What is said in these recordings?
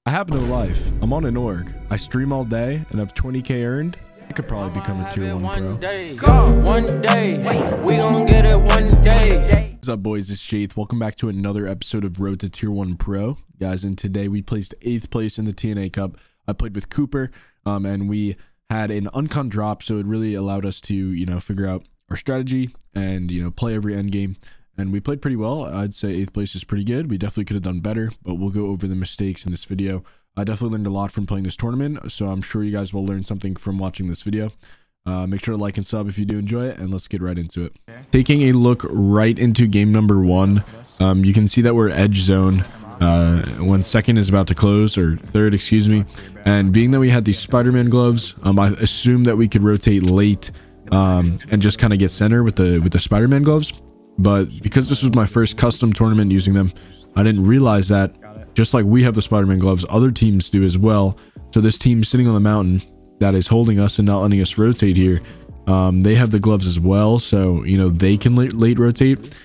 I have no life. I'm on an org. I stream all day and have 20k earned. I could probably become a tier 1 pro. One day, we gon' get it one day. What's up, boys? It's Jayth. Welcome back to another episode of Road to Tier 1 Pro. Guys, and today we placed 8th place in the TNA Cup. I played with Cooper, and we had an uncon drop, so it really allowed us to, figure out our strategy and, play every end game. And we played pretty well. I'd say 8th place is pretty good. We definitely could have done better, but we'll go over the mistakes in this video. I definitely learned a lot from playing this tournament, so I'm sure you guys will learn something from watching this video. Make sure to like and sub if you do enjoy it, and let's get right into it. Taking a look right into game number 1, you can see that we're edge zone when second is about to close, or third, excuse me. And being that we had these Spider-Man gloves, I assumed that we could rotate late and just kind of get center with the Spider-Man gloves. But because this was my first custom tournament using them, I didn't realize that just like we have the Spider-Man gloves, other teams do as well. So this team sitting on the mountain that is holding us and not letting us rotate here, they have the gloves as well. So, they can late rotate,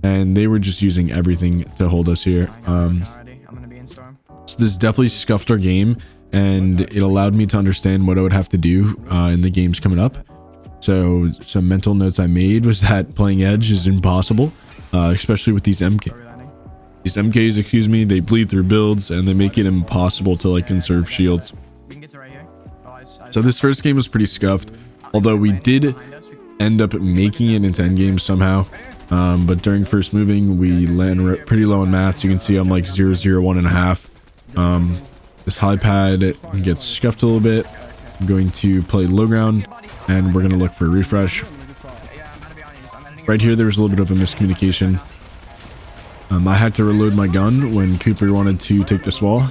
and they were just using everything to hold us here. So this definitely scuffed our game, and it allowed me to understand what I would have to do in the games coming up. So some mental notes I made was that playing edge is impossible, especially with these MKs, excuse me. They bleed through builds and they make it impossible to conserve shields. So this first game was pretty scuffed, although we did end up making it into endgame somehow. But during first moving, we land pretty low in maths. You can see I'm like 0, 0, 1.5. This high pad gets scuffed a little bit. I'm going to play low ground, and we're going to look for a refresh. Right here, there was a little bit of a miscommunication. I had to reload my gun when Cooper wanted to take this wall,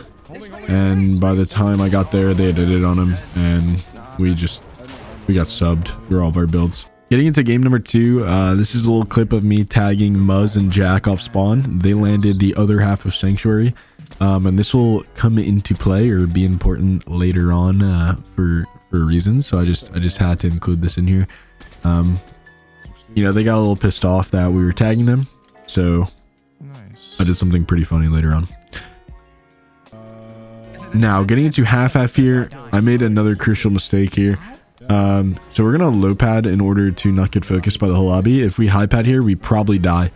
and by the time I got there, they had edited on him, and we got subbed through all of our builds. Getting into game number 2, this is a little clip of me tagging Muzz and Jack off spawn. They landed the other half of Sanctuary, and this will come into play or be important later on for reasons. So I just had to include this in here. They got a little pissed off that we were tagging them, so I did something pretty funny later on. Now getting into half here, I made another crucial mistake here. So we're gonna low pad in order to not get focused by the whole lobby. If we high pad here, we probably die.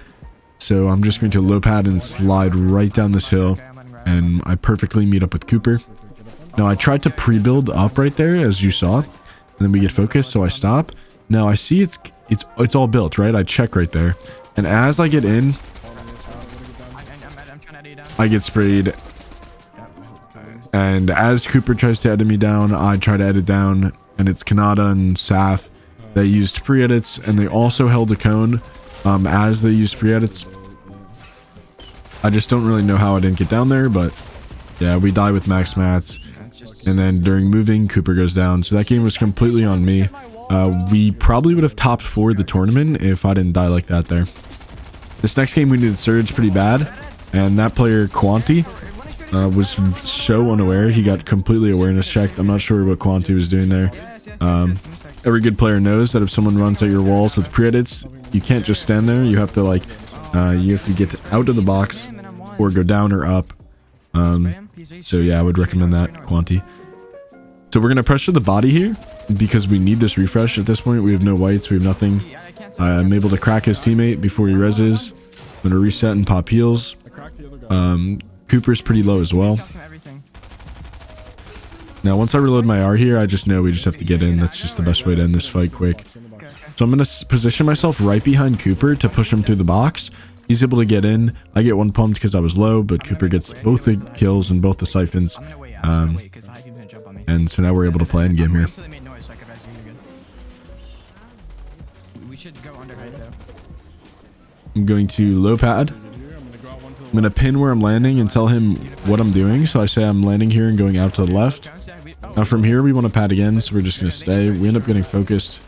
So I'm just going to low pad and slide right down this hill, and I perfectly meet up with Cooper. Now I tried to pre-build up right there, as you saw, and then we get focused, so I stop. Now I see it's all built, right? I check right there, and as I get in, I get sprayed. And as Cooper tries to edit me down, I try to edit down, and it's Kanata and Saf that used pre-edits, and they also held a cone as they used pre-edits. I just don't really know how I didn't get down there, but yeah, we die with max mats. And then during moving, Cooper goes down. So that game was completely on me. We probably would have topped 4 the tournament if I didn't die like that there. This next game we needed Surge pretty bad, and that player Quanti was so unaware. He got completely awareness checked. I'm not sure what Quanti was doing there. Every good player knows that if someone runs at your walls with pre-edits, you can't just stand there. You have to you have to get out of the box or go down or up. So yeah, I would recommend that, Quanti. So we're gonna pressure the body here because we need this refresh. At this point, we have no whites, we have nothing. I'm able to crack his teammate before he reses. I'm gonna reset and pop heals. Cooper's pretty low as well. Now once I reload my R here, I just know we just have to get in. That's just the best way to end this fight quick. So I'm going to position myself right behind Cooper to push him through the box. He's able to get in. I get one pumped because I was low, but Cooper gets both the kills and both the siphons. And so now we're able to play in game here. I'm going to low pad. I'm going to pin where I'm landing and tell him what I'm doing. So I say I'm landing here and going out to the left. Now from here, we want to pad again, so we're just going to stay. We end up getting focused.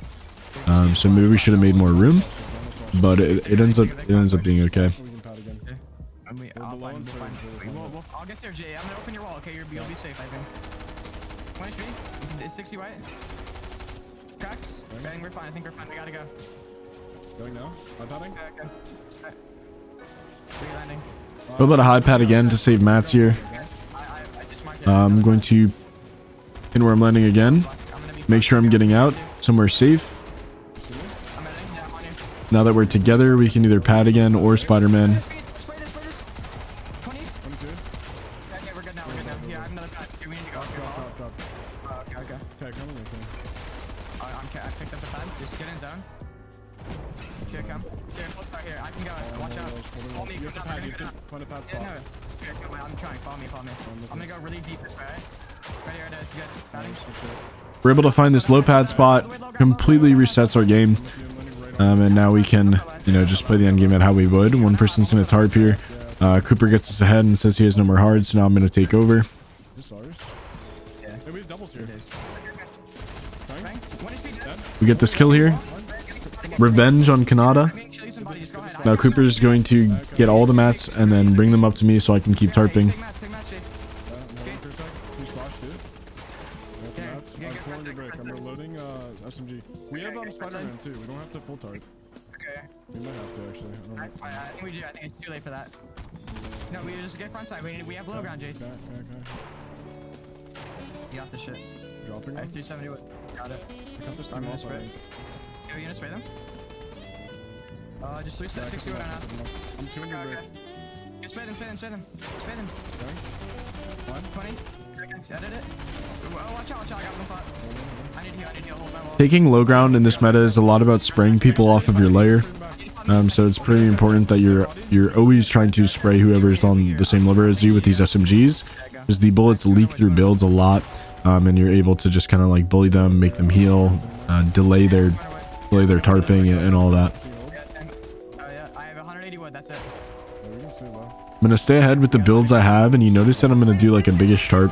So maybe we should have made more room, but it ends up being okay. I'll get there, Jay. I'm gonna open your wall. Okay, you'll be safe, I think. 1 HP. It's 60 white. Cracks. Bang, we're fine. I think we're fine. We gotta go. Going now? I'm padding? Okay. Alright. Re-landing. What about a high pad again to save mats here? I'm going to in where I'm landing again. Make sure I'm getting out somewhere safe. Now that we're together, we can either pad again or Spider-Man. We're able to find this low pad spot, completely resets our game. And now we can, you know, just play the end game at how we would. One person's going to tarp here. Cooper gets us ahead and says he has no more hards, so now I'm going to take over. We get this kill here. Revenge on Kanata. Now Cooper's going to get all the mats and then bring them up to me so I can keep tarping. I'm reloading SMG. We have Spider-Man too. We don't have to full tarp. Okay. We might have to actually. I don't know. I think we do. I think it's too late for that. No, we just get front side. We have low ground, Jayth. Okay. You got the shit. Dropping I them? have 370. Got it. I cut this I'm time gonna off. spray. Yeah, we gonna spray them? Just 360 right now. I'm 200 break. You spray them. Spray them. One. 20. Edit it. Oh, watch out. I got one spot. I need to heal. Hold my wall. Taking low ground in this meta is a lot about spraying people off of your layer. So it's pretty important that you're always trying to spray whoever's on the same level as you with these SMGs, because the bullets leak through builds a lot, and you're able to just kind of like bully them, make them heal, delay their tarping and all that. Oh yeah, I have 180 wood. That's it. I'm gonna stay ahead with the builds I have, and you notice that I'm gonna do like a biggish tarp.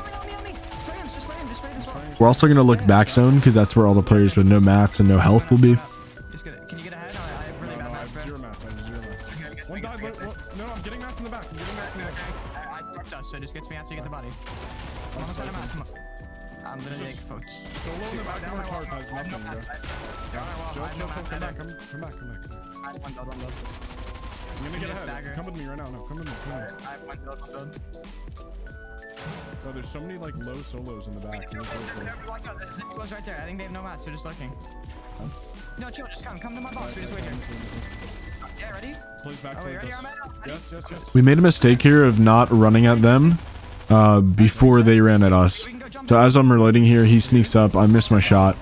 We're also gonna look back zone because that's where all the players with no mats and no health will be. Can you get ahead? I have really bad mats, bro. Zero mats. One died. No, I'm getting mats in the back. I fucked us, so just gets me after you get the body. I'm almost out of mats. I'm gonna take folks. Solo in the back of our tarp has nothing, bro. Come back. I have one build. I'm gonna get ahead. Come with me right now. No, come with me. I have one build. Oh, there's so many like low solos in the back. Watch out, the one's right there. I think they have no mats. They're just looking. No, chill. Just come to my box. We just wait here. Yeah, ready? Plays back Are we ready, Armando? Yes. We made a mistake here of not running at them before they ran at us. So as I'm reloading here, he sneaks up. I miss my shot,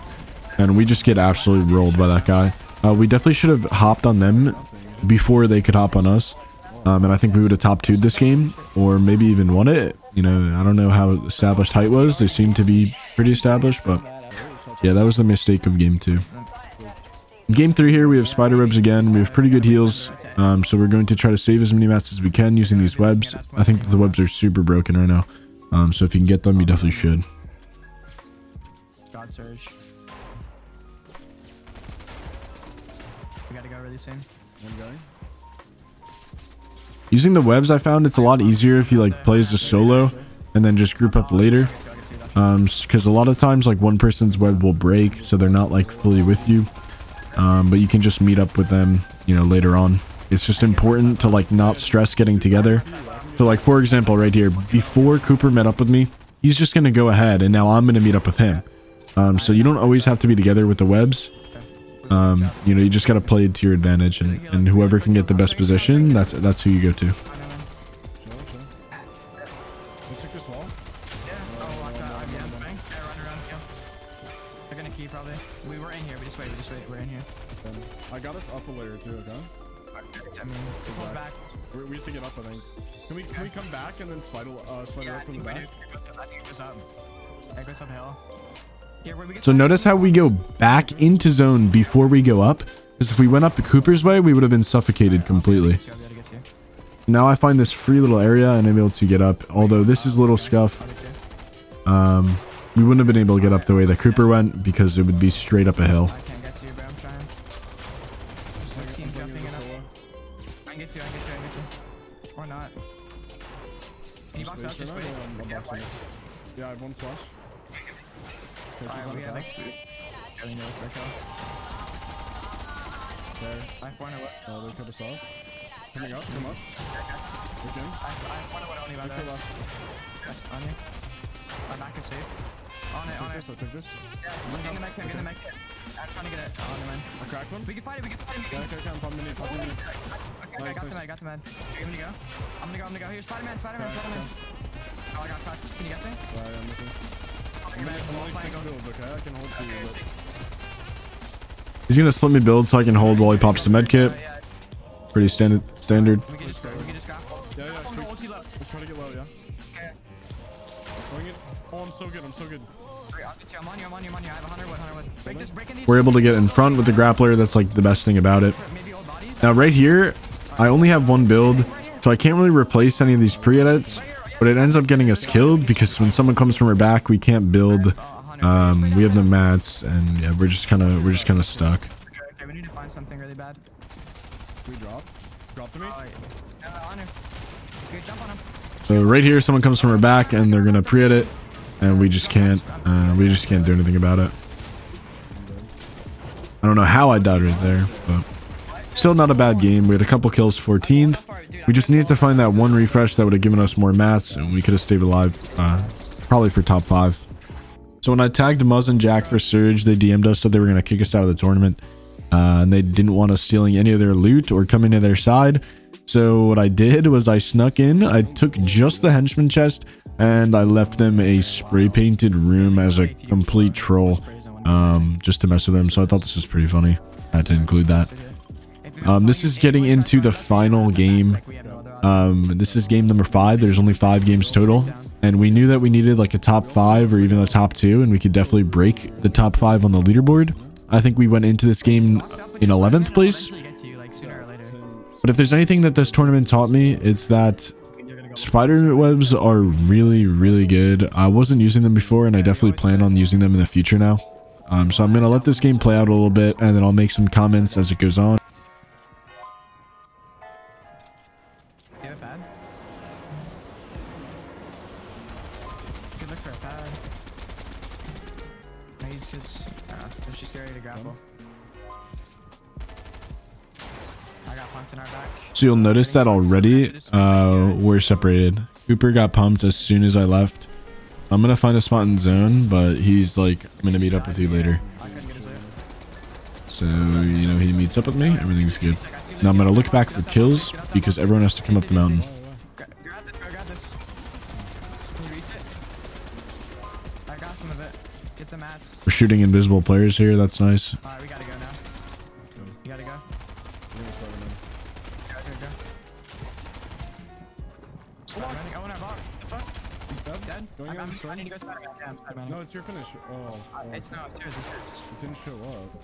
and we just get absolutely rolled by that guy. We definitely should have hopped on them before they could hop on us. And I think we would have top 2'd this game, or maybe even won it. You know, I don't know how established height was. They seem to be pretty established, but yeah, that was the mistake of game 2. In game 3 here, we have spider webs again. We have pretty good heals, so we're going to try to save as many mats as we can using these webs. I think that the webs are super broken right now, so if you can get them, you definitely should. God surge. We gotta go really soon. I'm going. Using the webs, I found it's a lot easier if you like play as a solo and then just group up later, because a lot of times like one person's web will break, so they're not like fully with you, but you can just meet up with them, you know, later on. It's just important to like not stress getting together. So like, for example, right here, before Cooper met up with me, he's just going to go ahead, and now I'm going to meet up with him. So you don't always have to be together with the webs. You know, you just got to play it to your advantage, and whoever can get the best position, that's who you go to. They're gonna key probably. We were in here. We just wait. We're in here. I got us up a layer too. Okay. I mean, pull back. We have to get up. I think. Can we come back and then spider up from the back? I think it goes up. It goes uphill. So notice how we go back into zone before we go up, because if we went up the Cooper's way, we would have been suffocated completely. Now I find this free little area and I'm able to get up, although this is a little scuff. We wouldn't have been able to get up the way that Cooper went because it would be straight up a hill. I can't get to you, but I'm trying. 16 jumping it up. I can get you. Or not. Can you box out? Just wait. Yeah, I have one splash. Alright, we have like really no quick out. There. I have one or what? Oh, they cut us off. Come up. I have one or what only about that. On you. safe. On it, on it. I'll take this. Yeah, get the med kit, get the med kit. I'm trying to get it. Oh, never mind. I cracked one. We can fight it, we can fight it. Okay, I'm popping mini, popping mini. Okay, I got the med, got the med. Okay, I'm gonna go. I'm gonna go. Here, Spider-Man. Oh, I got cuts. Can you get me? Yeah, I'm looking. I'm only 6 builds, okay? I can hold 2, but... He's gonna split me build so I can hold while he pops the med kit. Pretty standard. We can just go. Yeah, let's try to get low, yeah. Okay. Going it. Oh, I'm so good. I'm on you. I have 100 wood. Break this, breaking these. We're able to get in front with the grappler. That's like the best thing about it. Maybe old bodies. Now right here, I only have one build, so I can't really replace any of these pre-edits, but it ends up getting us killed because when someone comes from our back, we can't build. We have the mats, and yeah, we're just kind of stuck. Okay, we need to find something really bad. We drop to me. On him. Good, jump on him. So right here, someone comes from our back, and they're gonna pre-edit, and we just can't do anything about it. I don't know how I died right there, but still not a bad game. We had a couple kills, 14th. We just needed to find that one refresh that would have given us more mats, and we could have stayed alive, probably for top 5. So when I tagged Muzz and Jack for Surge, they DM'd us, said they were going to kick us out of the tournament. And they didn't want us stealing any of their loot or coming to their side. So what I did was I snuck in, I took just the henchman chest, and I left them a spray painted room as a complete troll, just to mess with them. So I thought this was pretty funny. I had to include that. This is getting into the final game. This is game number 5. There's only 5 games total. And we knew that we needed like a top 5 or even a top 2, and we could definitely break the top 5 on the leaderboard. I think we went into this game in 11th place. But if there's anything that this tournament taught me, it's that spider webs are really, really good. I wasn't using them before, and I definitely plan on using them in the future now. So I'm going to let this game play out a little bit, and then I'll make some comments as it goes on. So you'll notice that already we're separated. Cooper got pumped as soon as I left. I'm gonna find a spot in zone, but he's like, I'm gonna meet up with you later. So you know, he meets up with me, everything's good. Now I'm gonna look back for kills because everyone has to come up the mountain. We're shooting invisible players here, that's nice. We gotta go now. You gotta go. I need to go Spider-Man. No, it's your finish. Oh. It's yours. It didn't show up.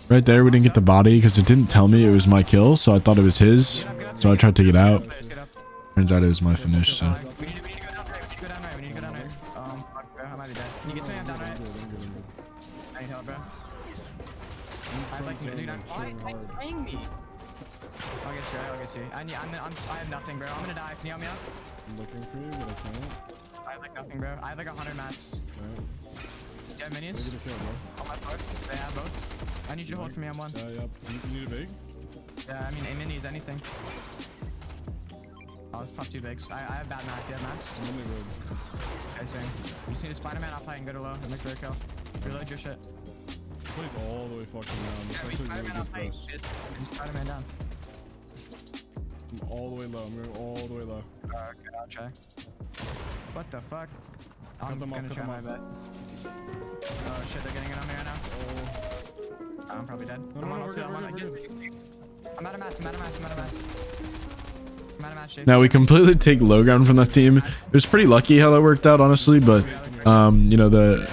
Right there, we didn't get the body because it didn't tell me it was my kill, so I thought it was his. So I tried to get out. Turns out it was my finish, so. We need to go down right. We need to go down right. Fuck, bro. I might be dead. Can you get something down right? I need help, bro. I'd like to do that. Why is he playing me? I'll get you. I have nothing, bro. I'm gonna die. Can you help me out? I'm looking for you, but I can't. I have like nothing, bro. I have like 100 mats. Right. Do you have minions? On my part. They have both. I need you to hold for me on one. Yep. You need a big? Yeah, I mean, a mini is anything. Oh, let's pop 2 bigs. I have bad mats. You have mats? I'm really good. Okay, same. You see the Spider-Man? I'll play and go to low and look for a kill. Reload your shit. Plays all the way fucking down. Yeah, we Spider-Man up high. Spider-Man down. I'm all the way low. I'm going all the way low. Okay, I'll try. What the fuck? I'm gonna try my best. Oh shit, they're getting it on me right now. Oh. I'm probably dead. No, we're good. I'm out of mats. Now we completely take low ground from that team. It was pretty lucky how that worked out, honestly, but you know, the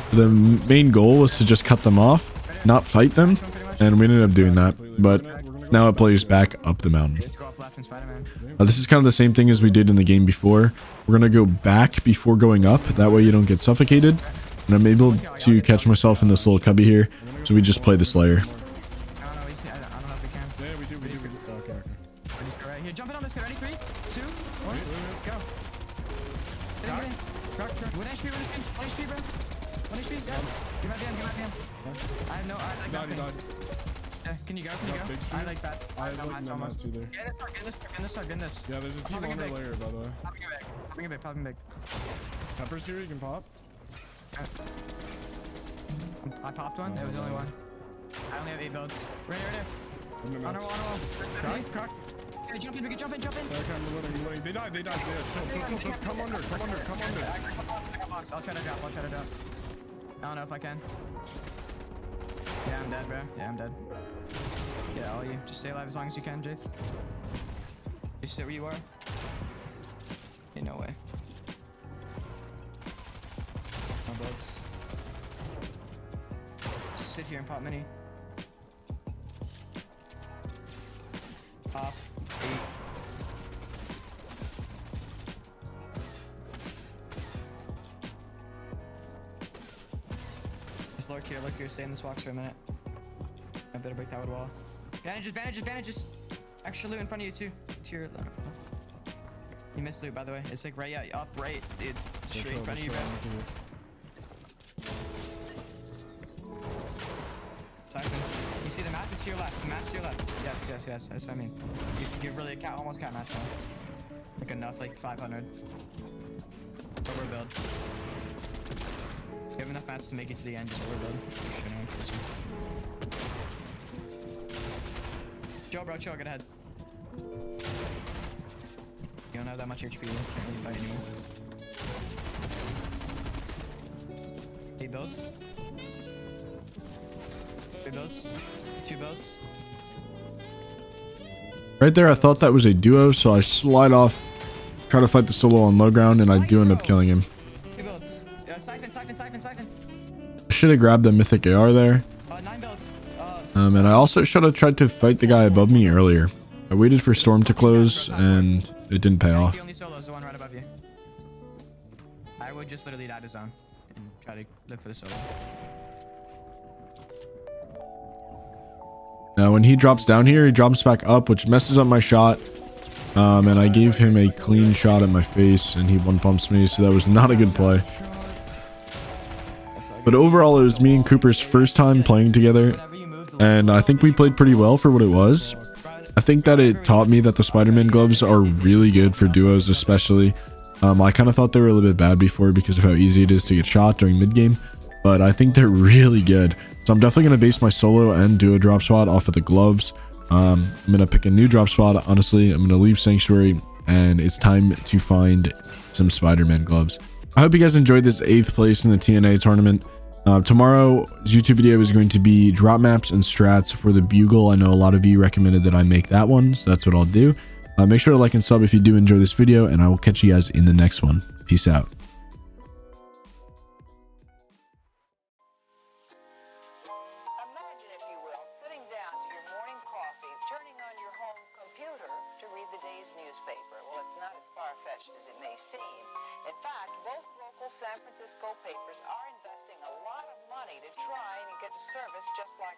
main goal was to just cut them off, not fight them, and we ended up doing that. But now it plays back up the mountain. This is kind of the same thing as we did in the game before. We're gonna go back before going up, that way you don't get suffocated. And I'm able to catch myself in this little cubby here, so we just play the Slayer. Can you go? I like that. I have no mats either. Get in this. Yeah, there's a team on their layer, by the way. Popping a big. Peppers here, you can pop. I popped one. It was the only one. I only have 8 builds. Right here. On our wall. Cock. Okay, jump in. We can jump in. Okay, I'm loading. They died. Yeah, chill. Come under. Box. I'll try to drop. I don't know if I can. Yeah, I'm dead, bro. Yeah, I'm dead. Yeah, all you. Just stay alive as long as you can, Jayth. Just sit where you are. Ain't no way. No bullets. Just sit here and pop mini. Pop. 8. Just lurk here. Stay in this box for a minute. I better break that wood wall. Bandages. Extra loot in front of you too. To your left. You missed loot, by the way. It's like right, up, right, dude. Straight in front of you, bro. Siphon. You see the map? It's to your left. Yes. That's what I mean. You're really almost cat match now. Like enough, like 500. Overbuild. You have enough mats to make it to the end, just overbuild. Chill, get ahead. You don't have that much HP, you can't really fight anymore. 8 builds. 3 builds. 2 builds. Right there, I thought that was a duo, so I slide off, try to fight the solo on low ground, and I do end up killing him. 2 builds. Siphon. I should have grabbed the mythic AR there. 9 builds. And I also should have tried to fight the guy above me earlier. I waited for Storm to close, and it didn't pay off. The only solo is the one right above you. I would just literally die to zone and try to look for the solo. Now, when he drops down here, he drops back up, which messes up my shot. And I gave him a clean shot at my face, and he one-pumps me, so that was not a good play. But overall, it was me and Cooper's first time playing together, and I think we played pretty well for what it was. I think that it taught me that the Spider-Man gloves are really good for duos, especially. I kind of thought they were a little bit bad before because of how easy it is to get shot during mid-game, but I think they're really good. So I'm definitely going to base my solo and duo drop spot off of the gloves. I'm going to pick a new drop spot. Honestly, I'm going to leave Sanctuary, and it's time to find some Spider-Man gloves. I hope you guys enjoyed this 8th place in the TNA tournament. Tomorrow's YouTube video is going to be drop maps and strats for the Bugle. I know a lot of you recommended that I make that one, so that's what I'll do. Make sure to like and sub if you do enjoy this video, and I will catch you guys in the next one. Peace out. Imagine, if you will, sitting down to your morning coffee, turning on your home computer to read the day's newspaper. Well, it's not as far-fetched as it may seem. In fact, both local San Francisco papers are investing a lot of money to try and get a service just like